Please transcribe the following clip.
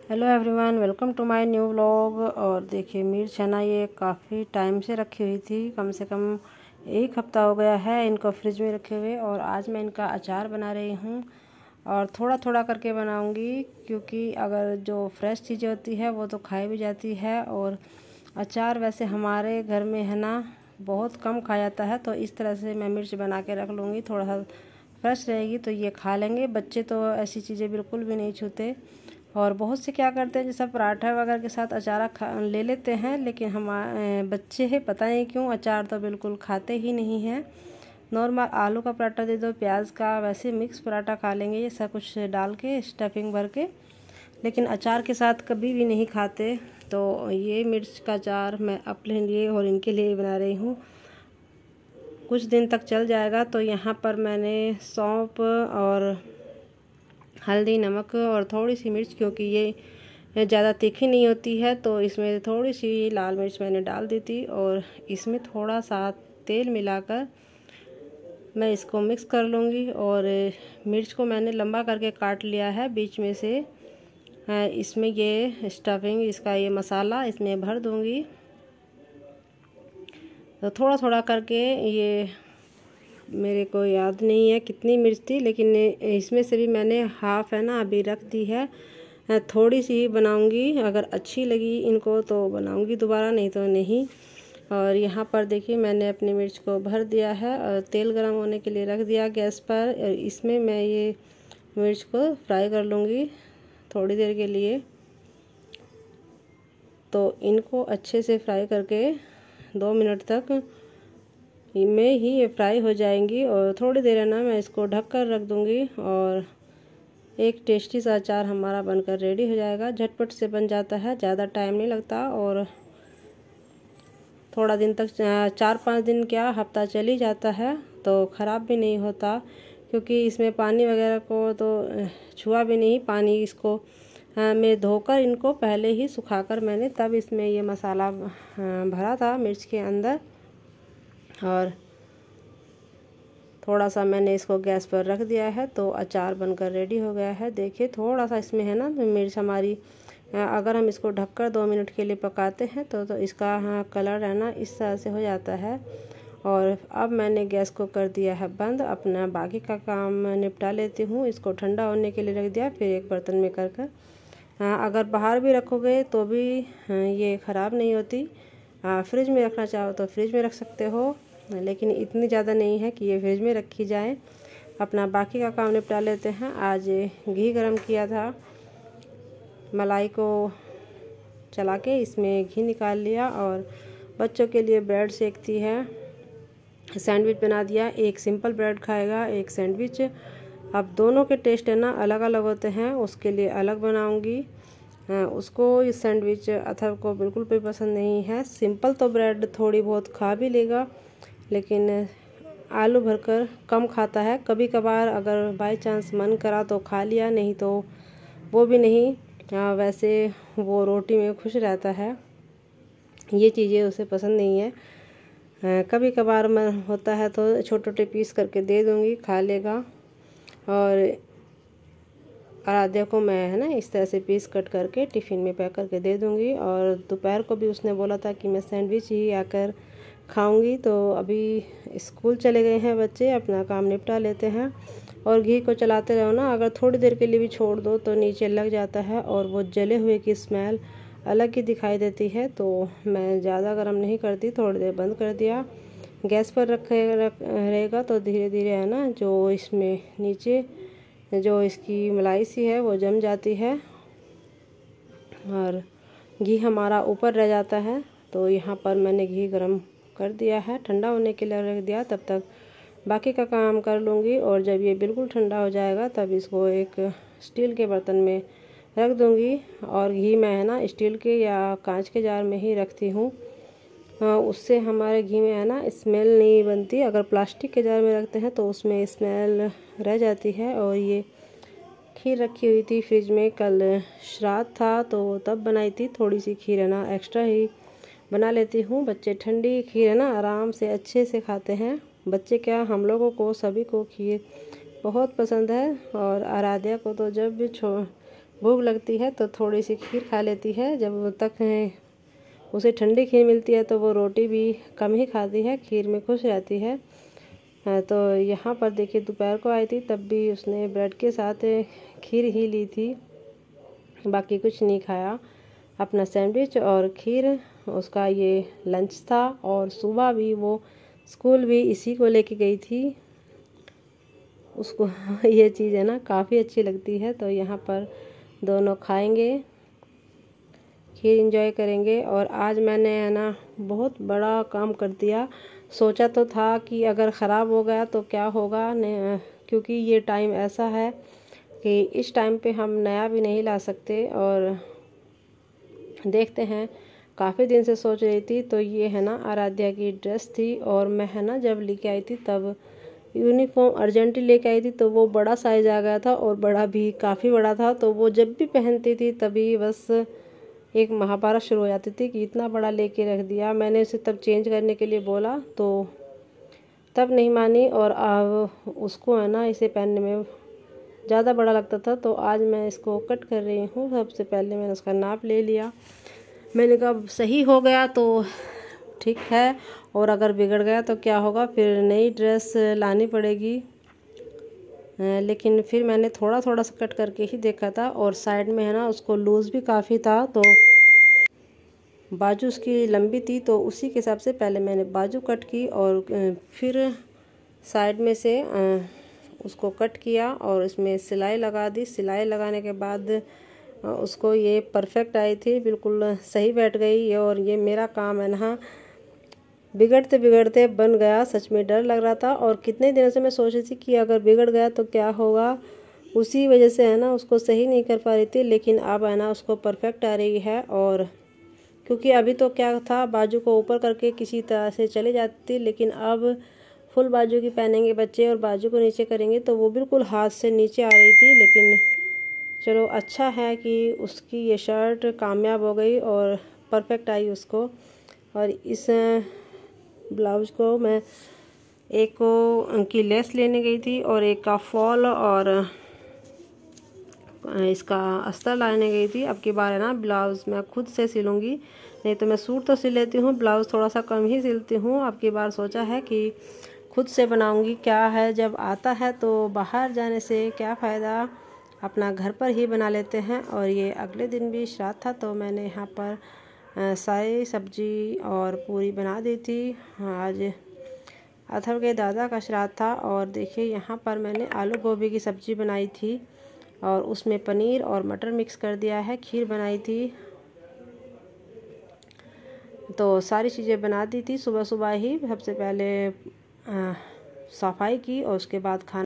Hello everyone, welcome to my new vlog. और देखिए मिर्च है ना, ये काफ़ी टाइम से रखी हुई थी, कम से कम 1 हफ्ता हो गया है इनको फ्रिज में रखे हुए। और आज मैं इनका अचार बना रही हूँ और थोड़ा थोड़ा करके बनाऊँगी, क्योंकि अगर जो फ्रेश चीज़ें होती है वो तो खाई भी जाती है। और अचार वैसे हमारे घर में है ना बहुत कम खाया जाता है, तो इस तरह से मैं मिर्च बना के रख लूँगी, थोड़ा सा फ्रेश रहेगी तो ये खा लेंगे। बच्चे तो ऐसी चीज़ें बिल्कुल भी नहीं छूते। और बहुत से क्या करते हैं, जैसे पराठा वगैरह के साथ अचार ले लेते हैं, लेकिन हमारे बच्चे हैं पता नहीं क्यों अचार तो बिल्कुल खाते ही नहीं हैं। नॉर्मल आलू का पराठा दे दो, प्याज का, वैसे मिक्स पराठा खा लेंगे ये सब कुछ डाल के स्टफिंग भर के, लेकिन अचार के साथ कभी भी नहीं खाते। तो ये मिर्च का अचार मैं अपने लिए और इनके लिए बना रही हूँ, कुछ दिन तक चल जाएगा। तो यहाँ पर मैंने सौंफ और हल्दी, नमक और थोड़ी सी मिर्च, क्योंकि ये ज़्यादा तीखी नहीं होती है तो इसमें थोड़ी सी लाल मिर्च मैंने डाल दी थी। और इसमें थोड़ा सा तेल मिलाकर मैं इसको मिक्स कर लूँगी। और मिर्च को मैंने लंबा करके काट लिया है बीच में से। इसमें ये स्टफिंग, इसका ये मसाला इसमें भर दूँगी। तो थोड़ा थोड़ा करके, ये मेरे को याद नहीं है कितनी मिर्च थी, लेकिन इसमें से भी मैंने हाफ़ है ना अभी रख दी है। थोड़ी सी ही बनाऊंगी, अगर अच्छी लगी इनको तो बनाऊंगी दोबारा, नहीं तो नहीं। और यहाँ पर देखिए मैंने अपनी मिर्च को भर दिया है और तेल गरम होने के लिए रख दिया गैस पर। इसमें मैं ये मिर्च को फ्राई कर लूँगी थोड़ी देर के लिए। तो इनको अच्छे से फ्राई करके 2 मिनट तक में ही ये फ्राई हो जाएंगी। और थोड़ी देर है ना मैं इसको ढक कर रख दूँगी और एक टेस्टी सा अचार हमारा बनकर रेडी हो जाएगा। झटपट से बन जाता है, ज़्यादा टाइम नहीं लगता और थोड़ा दिन तक, 4-5 दिन क्या हफ्ता चल ही जाता है, तो ख़राब भी नहीं होता। क्योंकि इसमें पानी वगैरह को तो छुआ भी नहीं, पानी इसको मैं धोकर इनको पहले ही सुखाकर मैंने तब इसमें ये मसाला भरा था मिर्च के अंदर। और थोड़ा सा मैंने इसको गैस पर रख दिया है, तो अचार बनकर रेडी हो गया है। देखिए थोड़ा सा इसमें है ना मिर्च हमारी, अगर हम इसको ढककर 2 मिनट के लिए पकाते हैं तो इसका कलर है ना इस तरह से हो जाता है। और अब मैंने गैस को कर दिया है बंद, अपना बाकी का काम निपटा लेती हूँ। इसको ठंडा होने के लिए रख दिया, फिर एक बर्तन में कर अगर बाहर भी रखोगे तो भी ये ख़राब नहीं होती। फ्रिज में रखना चाहो तो फ्रिज में रख सकते हो, लेकिन इतनी ज़्यादा नहीं है कि ये फ्रिज में रखी जाए। अपना बाकी का काम निपटा लेते हैं। आज घी गरम किया था, मलाई को चला के इसमें घी निकाल लिया और बच्चों के लिए ब्रेड सेकती है, सैंडविच बना दिया। एक सिंपल ब्रेड खाएगा, एक सैंडविच। अब दोनों के टेस्ट है ना अलग अलग होते हैं, उसके लिए अलग बनाऊंगी। उसको इस सैंडविच अथर्व को बिल्कुल भी पसंद नहीं है। सिंपल तो ब्रेड थोड़ी बहुत खा भी लेगा, लेकिन आलू भरकर कम खाता है। कभी कभार अगर बाय चांस मन करा तो खा लिया, नहीं तो वो भी नहीं। वैसे वो रोटी में खुश रहता है, ये चीज़ें उसे पसंद नहीं है। कभी कभार मन होता है तो छोटे छोटे पीस करके दे दूँगी, खा लेगा। और आराध्या को मैं है ना इस तरह से पीस कट करके टिफ़िन में पैक करके दे दूँगी। और दोपहर को भी उसने बोला था कि मैं सैंडविच ही आकर खाऊंगी। तो अभी स्कूल चले गए हैं बच्चे, अपना काम निपटा लेते हैं। और घी को चलाते रहो ना, अगर थोड़ी देर के लिए भी छोड़ दो तो नीचे लग जाता है और वो जले हुए की स्मेल अलग ही दिखाई देती है। तो मैं ज़्यादा गर्म नहीं करती, थोड़ी देर बंद कर दिया। गैस पर रहेगा तो धीरे धीरे है ना जो इसमें नीचे जो इसकी मलाई सी है वो जम जाती है और घी हमारा ऊपर रह जाता है। तो यहाँ पर मैंने घी गरम कर दिया है, ठंडा होने के लिए रख दिया, तब तक बाकी का काम कर लूँगी। और जब ये बिल्कुल ठंडा हो जाएगा तब इसको एक स्टील के बर्तन में रख दूँगी। और घी मैं है ना स्टील के या कांच के जार में ही रखती हूँ, उससे हमारे घी में है ना स्मेल नहीं बनती। अगर प्लास्टिक के जार में रखते हैं तो उसमें स्मेल रह जाती है। और ये खीर रखी हुई थी फ्रिज में, कल श्राद्ध था तो तब बनाई थी। थोड़ी सी खीर है ना एक्स्ट्रा ही बना लेती हूँ। बच्चे ठंडी खीर है ना आराम से अच्छे से खाते हैं। बच्चे क्या, हम लोगों को सभी को खीर बहुत पसंद है। और आराध्या को तो जब भी भूख लगती है तो थोड़ी सी खीर खा लेती है। जब तक उसे ठंडी खीर मिलती है तो वो रोटी भी कम ही खाती है, खीर में खुश रहती है। तो यहाँ पर देखिए दोपहर को आई थी तब भी उसने ब्रेड के साथ खीर ही ली थी, बाकी कुछ नहीं खाया। अपना सैंडविच और खीर उसका ये लंच था, और सुबह भी वो स्कूल भी इसी को लेके गई थी। उसको ये चीज़ है ना काफ़ी अच्छी लगती है। तो यहाँ पर दोनों खाएंगे, खीर एंजॉय करेंगे। और आज मैंने है ना बहुत बड़ा काम कर दिया। सोचा तो था कि अगर ख़राब हो गया तो क्या होगा, क्योंकि ये टाइम ऐसा है कि इस टाइम पे हम नया भी नहीं ला सकते। और देखते हैं, काफ़ी दिन से सोच रही थी। तो ये है ना आराध्या की ड्रेस थी, और मैं है ना जब लेके आई थी तब यूनिफॉर्म अर्जेंटली लेके आई थी, तो वो बड़ा साइज़ आ गया था, और बड़ा भी काफ़ी बड़ा था। तो वो जब भी पहनती थी तभी बस एक महाभारत शुरू हो जाती थी कि इतना बड़ा लेके रख दिया। मैंने उसे तब चेंज करने के लिए बोला तो तब नहीं मानी, और अब उसको है ना इसे पहनने में ज़्यादा बड़ा लगता था। तो आज मैं इसको कट कर रही हूँ। सबसे पहले मैंने उसका नाप ले लिया। मैंने कहा सही हो गया तो ठीक है, और अगर बिगड़ गया तो क्या होगा, फिर नई ड्रेस लानी पड़ेगी। लेकिन फिर मैंने थोड़ा थोड़ा सा कट करके ही देखा था, और साइड में है ना उसको लूज़ भी काफ़ी था, तो बाजू उसकी लंबी थी, तो उसी के हिसाब से पहले मैंने बाजू कट की, और फिर साइड में से उसको कट किया और इसमें सिलाई लगा दी। सिलाई लगाने के बाद उसको ये परफेक्ट आई थी, बिल्कुल सही बैठ गई। और ये मेरा काम है ना बिगड़ते बिगड़ते बन गया। सच में डर लग रहा था, और कितने दिनों से मैं सोच रही थी कि अगर बिगड़ गया तो क्या होगा। उसी वजह से है ना उसको सही नहीं कर पा रही थी, लेकिन अब है ना उसको परफेक्ट आ रही है। और क्योंकि अभी तो क्या था, बाजू को ऊपर करके किसी तरह से चली जाती थी, लेकिन अब फुल बाजू की पहनेंगे बच्चे और बाजू को नीचे करेंगे तो वो बिल्कुल हाथ से नीचे आ रही थी। लेकिन चलो अच्छा है कि उसकी ये शर्ट कामयाब हो गई और परफेक्ट आई उसको। और इस ब्लाउज़ को मैं एक को की लेस लेने गई थी, और एक का फॉल और इसका अस्तर लाने गई थी। अब की बार है ना ब्लाउज़ मैं खुद से सिलूँगी, नहीं तो मैं सूट तो सिल लेती हूँ, ब्लाउज़ थोड़ा सा कम ही सिलती हूँ। अब की बार सोचा है कि खुद से बनाऊँगी। क्या है, जब आता है तो बाहर जाने से क्या फ़ायदा, अपना घर पर ही बना लेते हैं। और ये अगले दिन भी श्राद्ध था, तो मैंने यहाँ पर सारी सब्जी और पूरी बना दी थी। आज अथर्व के दादा का श्राद्ध था, और देखिए यहाँ पर मैंने आलू गोभी की सब्ज़ी बनाई थी, और उसमें पनीर और मटर मिक्स कर दिया है। खीर बनाई थी, तो सारी चीज़ें बना दी थी सुबह सुबह ही। सबसे पहले सफाई की और उसके बाद खाना